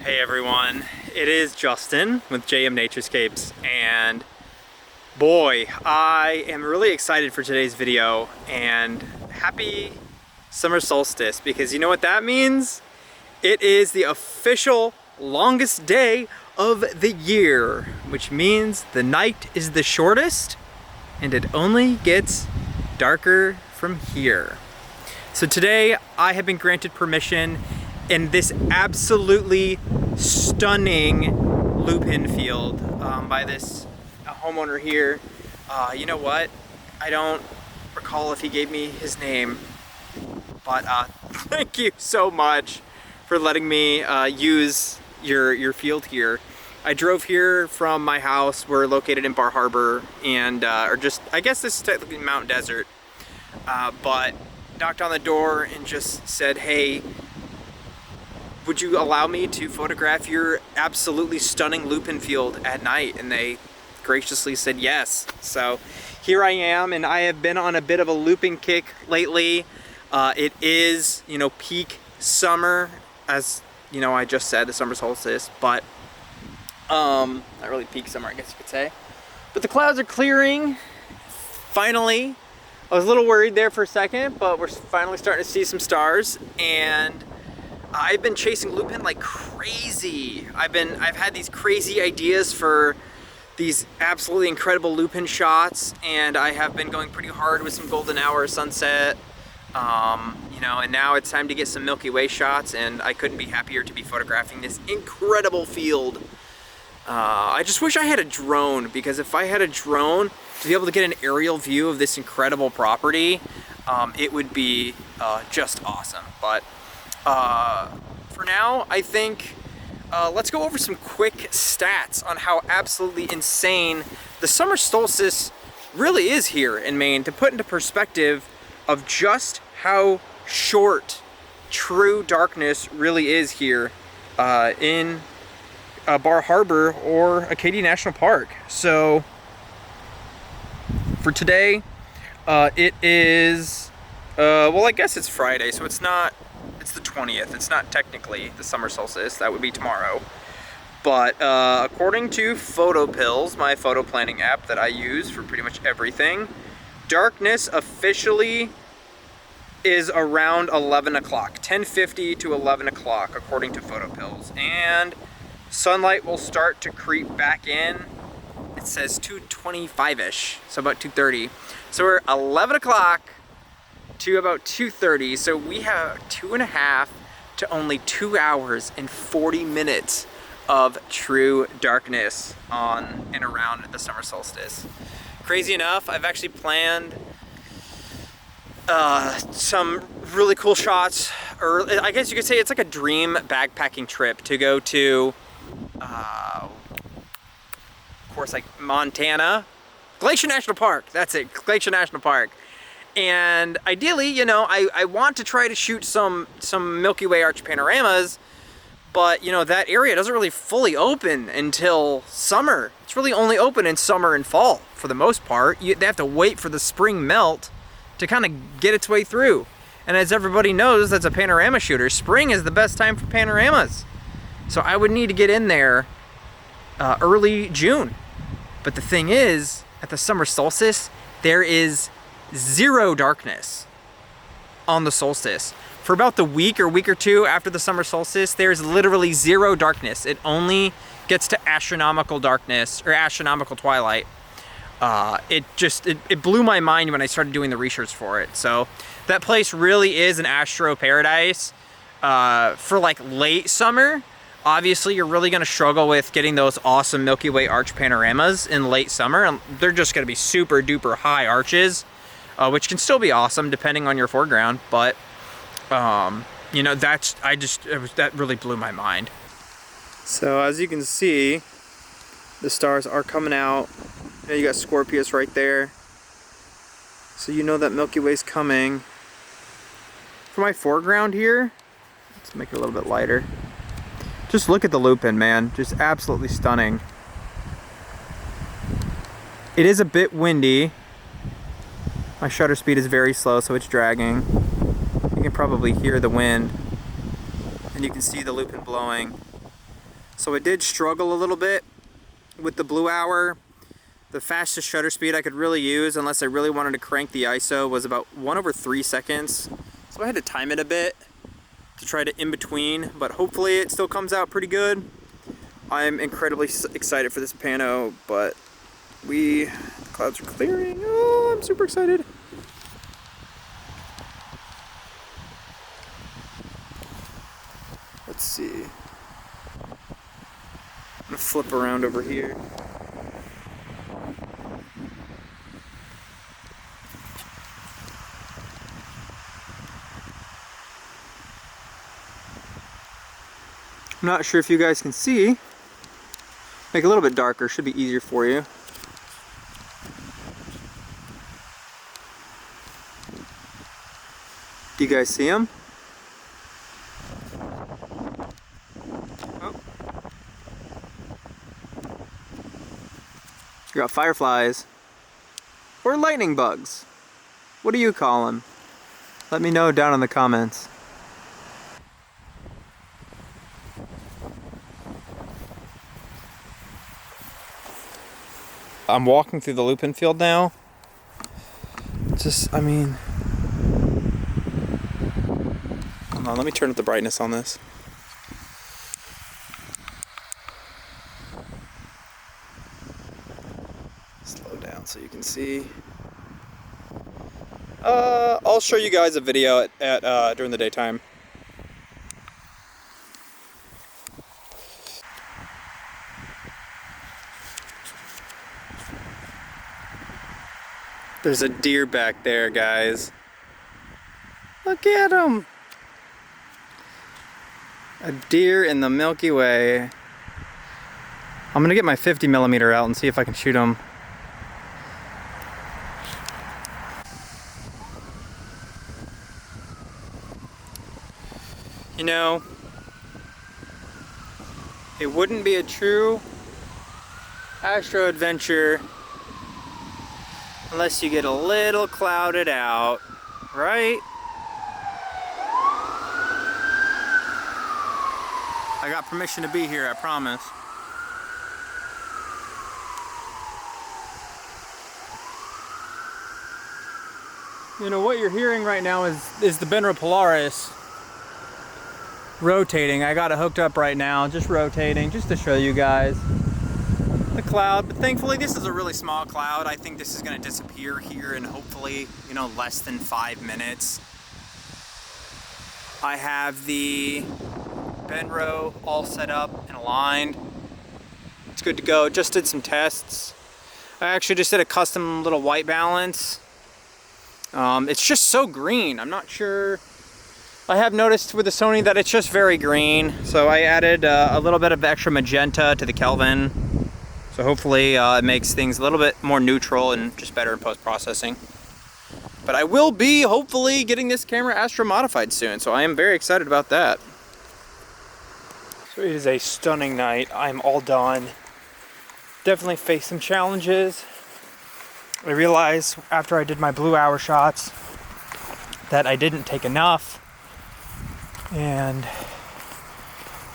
Hey everyone, it is Justin with JM Naturescapes, and boy, I am really excited for today's video and happy summer solstice, because you know what that means? It is the official longest day of the year, which means the night is the shortest and it only gets darker from here. So today I have been granted permission in this absolutely stunning lupin field by this homeowner here. You know what? I don't recall if he gave me his name, but thank you so much for letting me use your field here. I drove here from my house. We're located in Bar Harbor, and I guess this is technically Mountain Desert, but knocked on the door and just said, hey, would you allow me to photograph your absolutely stunning lupin field at night? And they graciously said yes. So here I am, and I have been on a bit of a lupin kick lately. It is, peak summer, as I just said, the summer solstice, but not really peak summer, I guess you could say. But the clouds are clearing, finally. I was a little worried there for a second, but we're finally starting to see some stars, and I've been chasing lupin like crazy. I've had these crazy ideas for these absolutely incredible lupin shots, and I have been going pretty hard with some golden hour sunset, and now it's time to get some Milky Way shots, and I couldn't be happier to be photographing this incredible field. I just wish I had a drone, because if I had a drone to be able to get an aerial view of this incredible property, it would be just awesome. But for now, I think let's go over some quick stats on how absolutely insane the summer solstice really is here in Maine, to put into perspective of just how short true darkness really is here in Bar Harbor or Acadia National Park. So for today, it is, well, I guess it's Friday, so it's the 20th. It's not technically the summer solstice. That would be tomorrow. But according to Photo Pills, my photo planning app that I use for pretty much everything, darkness officially is around 11 o'clock, 10:50 to 11 o'clock, according to Photo Pills. And sunlight will start to creep back in. It says 2:25-ish, so about 2:30. So we're 11 o'clock to about 2:30, so we have 2.5 to only 2 hours and 40 minutes of true darkness on and around the summer solstice. Crazy enough, I've actually planned some really cool shots, or I guess you could say it's like a dream backpacking trip to go to, of course, like Montana, Glacier National Park. That's it, Glacier National Park. And ideally, I want to try to shoot some Milky Way arch panoramas, but that area doesn't really fully open until summer. It's really only open in summer and fall for the most part. They have to wait for the spring melt to kind of get its way through. And as everybody knows, that's a panorama shooter, spring is the best time for panoramas. So I would need to get in there early June. But the thing is, at the summer solstice, there is zero darkness on the solstice. For about the week or two after the summer solstice, there's literally zero darkness. It only gets to astronomical darkness, or astronomical twilight. It blew my mind when I started doing the research for it. So that place really is an astro paradise. For like late summer, obviously you're really gonna struggle with getting those awesome Milky Way arch panoramas in late summer. And they're just gonna be super duper high arches, which can still be awesome depending on your foreground. But that really blew my mind. So as you can see, the stars are coming out. You got Scorpius right there. So that Milky Way's coming. For my foreground here, let's make it a little bit lighter. Just look at the lupin, man. Just absolutely stunning. It is a bit windy. My shutter speed is very slow, so it's dragging. You can probably hear the wind, and you can see the lupin blowing. So I did struggle a little bit with the Blue Hour. The fastest shutter speed I could really use, unless I really wanted to crank the ISO, was about 1/3 seconds. So I had to time it a bit to try to in between, but hopefully it still comes out pretty good. I'm incredibly excited for this pano, but the clouds are clearing. Oh, I'm super excited. Let's see. I'm gonna flip around over here. I'm not sure if you guys can see. Make it a little bit darker, should be easier for you. Do you guys see them? Oh. You got fireflies. Or lightning bugs. What do you call them? Let me know down in the comments. I'm walking through the lupin field now. I mean... Hold on, let me turn up the brightness on this. Slow down so you can see. I'll show you guys a video during the daytime. There's a deer back there, guys. Look at him! A deer in the Milky Way. I'm gonna get my 50mm out and see if I can shoot him. You know, it wouldn't be a true astro adventure unless you get a little clouded out, right? I got permission to be here, I promise. You know, what you're hearing right now is the Benro Polaris rotating. I got it hooked up right now, just rotating, just to show you guys the cloud. But thankfully this is a really small cloud. I think this is going to disappear here in hopefully, you know, less than 5 minutes. I have the Benro all set up and aligned. It's good to go. Just did some tests. I actually just did a custom little white balance. It's just so green. I'm not sure. I have noticed with the Sony that it's just very green. So I added a little bit of extra magenta to the Kelvin. So hopefully it makes things a little bit more neutral and just better in post-processing. But I will be hopefully getting this camera astro modified soon. So I am very excited about that. So it is a stunning night. I'm all done. Definitely faced some challenges. I realized after I did my Blue Hour shots that I didn't take enough. And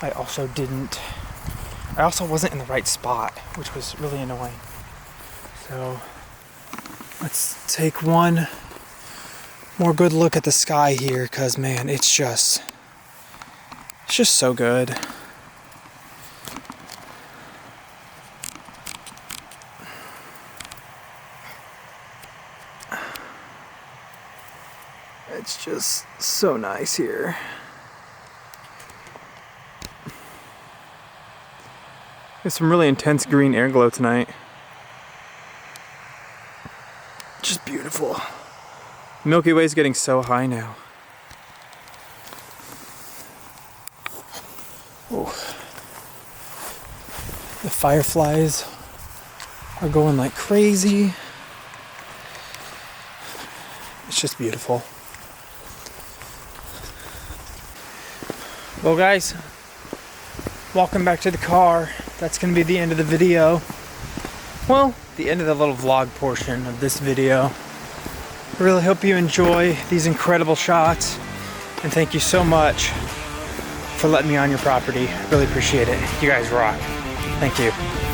I also wasn't in the right spot, which was really annoying. So let's take one more good look at the sky here, because man, it's just so good. It's just so nice here. There's some really intense green air glow tonight. Just beautiful. Milky Way's getting so high now. Oh. The fireflies are going like crazy. It's just beautiful. Well guys, welcome back to the car. That's going to be the end of the video. Well, the end of the little vlog portion of this video. I really hope you enjoy these incredible shots. And thank you so much for letting me on your property. Really appreciate it. You guys rock. Thank you.